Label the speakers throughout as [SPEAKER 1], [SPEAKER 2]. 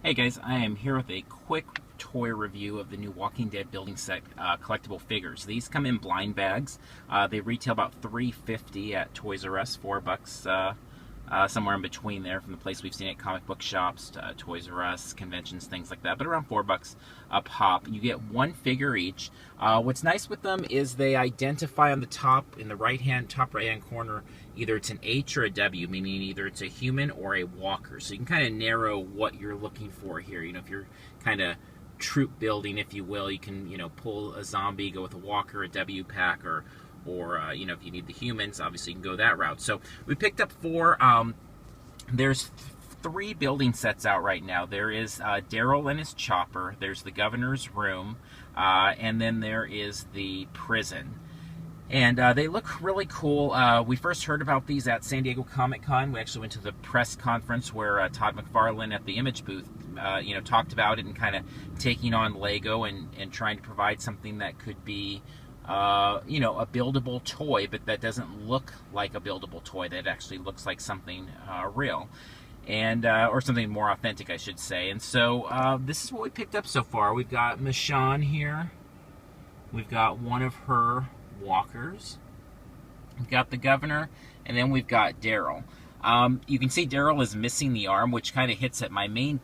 [SPEAKER 1] Hey guys, I am here with a quick toy review of the new Walking Dead building set collectible figures. These come in blind bags. They retail about $3.50 at Toys R Us, $4 somewhere in between there from the place we've seen at comic book shops, Toys R Us, conventions, things like that, but around $4 a pop. You get one figure each. What's nice with them is they identify on the top, in the top right hand corner, either it's an H or a W, meaning either it's a human or a walker. So you can kind of narrow what you're looking for here. You know, if you're kind of troop building, if you will, you can, pull a zombie, go with a walker, a W pack, or if you need the humans, obviously you can go that route. So we picked up four. There's three building sets out right now. There is Daryl and his chopper. There's the governor's room, and then there is the prison. And they look really cool. We first heard about these at San Diego Comic-Con. We actually went to the press conference where Todd McFarlane at the Image booth, talked about it and kind of taking on Lego and trying to provide something that could be a buildable toy, but that doesn't look like a buildable toy. That actually looks like something real, and or something more authentic, I should say. And so this is what we picked up so far. We've got Michonne here. We've got one of her walkers. We've got the governor, and then we've got Daryl. You can see Daryl is missing the arm, which kind of hits at my main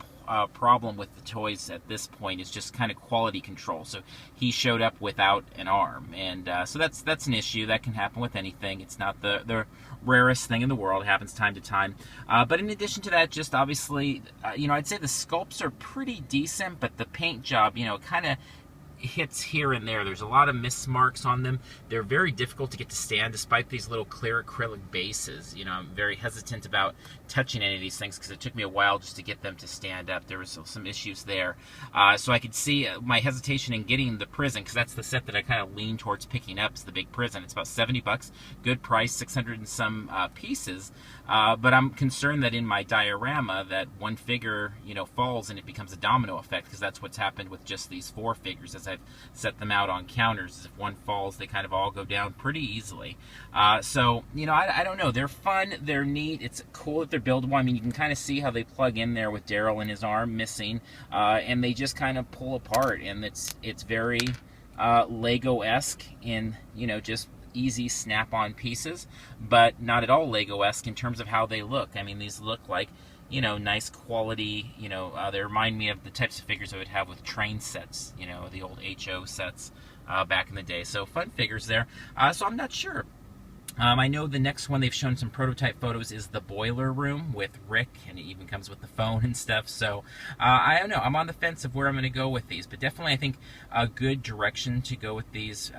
[SPEAKER 1] problem with the toys at this point is just kind of quality control. So he showed up without an arm, and so that's an issue. That can happen with anything. It's not the rarest thing in the world. It happens time to time. But in addition to that, just obviously, I'd say the sculpts are pretty decent, but the paint job, kind of hits here and there. There's a lot of miss marks on them. They're very difficult to get to stand despite these little clear acrylic bases. I'm very hesitant about touching any of these things because it took me a while just to get them to stand up. There was some issues there. So I could see my hesitation in getting the prison, because that's the set that I kind of lean towards picking up, is the big prison. It's about $70, good price, 600 and some pieces. But I'm concerned that in my diorama that one figure, falls and it becomes a domino effect, because that's what's happened with just these four figures as I've set them out on counters. If one falls, they kind of all go down pretty easily. So, I don't know. They're fun. They're neat. It's cool that they're buildable. I mean, you can kind of see how they plug in there with Daryl and his arm missing, and they just kind of pull apart, and it's very Lego-esque in, just easy snap-on pieces, but not at all Lego-esque in terms of how they look. I mean, these look like, nice quality, they remind me of the types of figures I would have with train sets, the old HO sets back in the day. So fun figures there. So I'm not sure. I know the next one they've shown some prototype photos is the boiler room with Rick, and it even comes with the phone and stuff. So I don't know. I'm on the fence of where I'm going to go with these, but definitely I think a good direction to go with these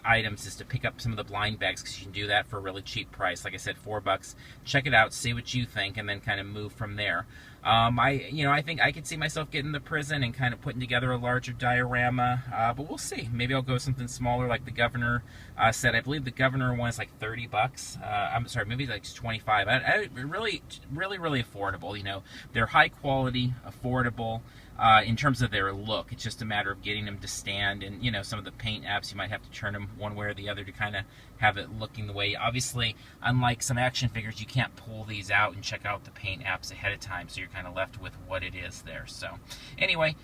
[SPEAKER 1] items is to pick up some of the blind bags, because you can do that for a really cheap price. Like I said, $4. Check it out, see what you think, and then kind of move from there. I think I could see myself getting the prison and kind of putting together a larger diorama, but we'll see. Maybe I'll go something smaller like the governor set. I believe the governor one is like $30. I'm sorry, maybe like 25. Really, really, really affordable. They're high quality, affordable. In terms of their look, it's just a matter of getting them to stand, and some of the paint apps, you might have to turn them one way or the other to kind of have it looking the way. Obviously, unlike some action figures, you can't pull these out and check out the paint apps ahead of time, so you're kind of left with what it is there. So anyway,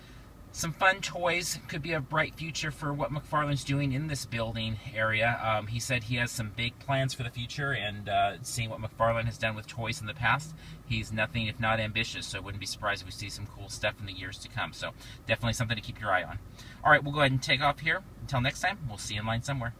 [SPEAKER 1] some fun toys. Could be a bright future for what McFarlane's doing in this building area. He said he has some big plans for the future, and seeing what McFarlane has done with toys in the past, he's nothing if not ambitious, so I wouldn't be surprised if we see some cool stuff in the years to come. So definitely something to keep your eye on. All right, we'll go ahead and take off here. Until next time, we'll see you in line somewhere.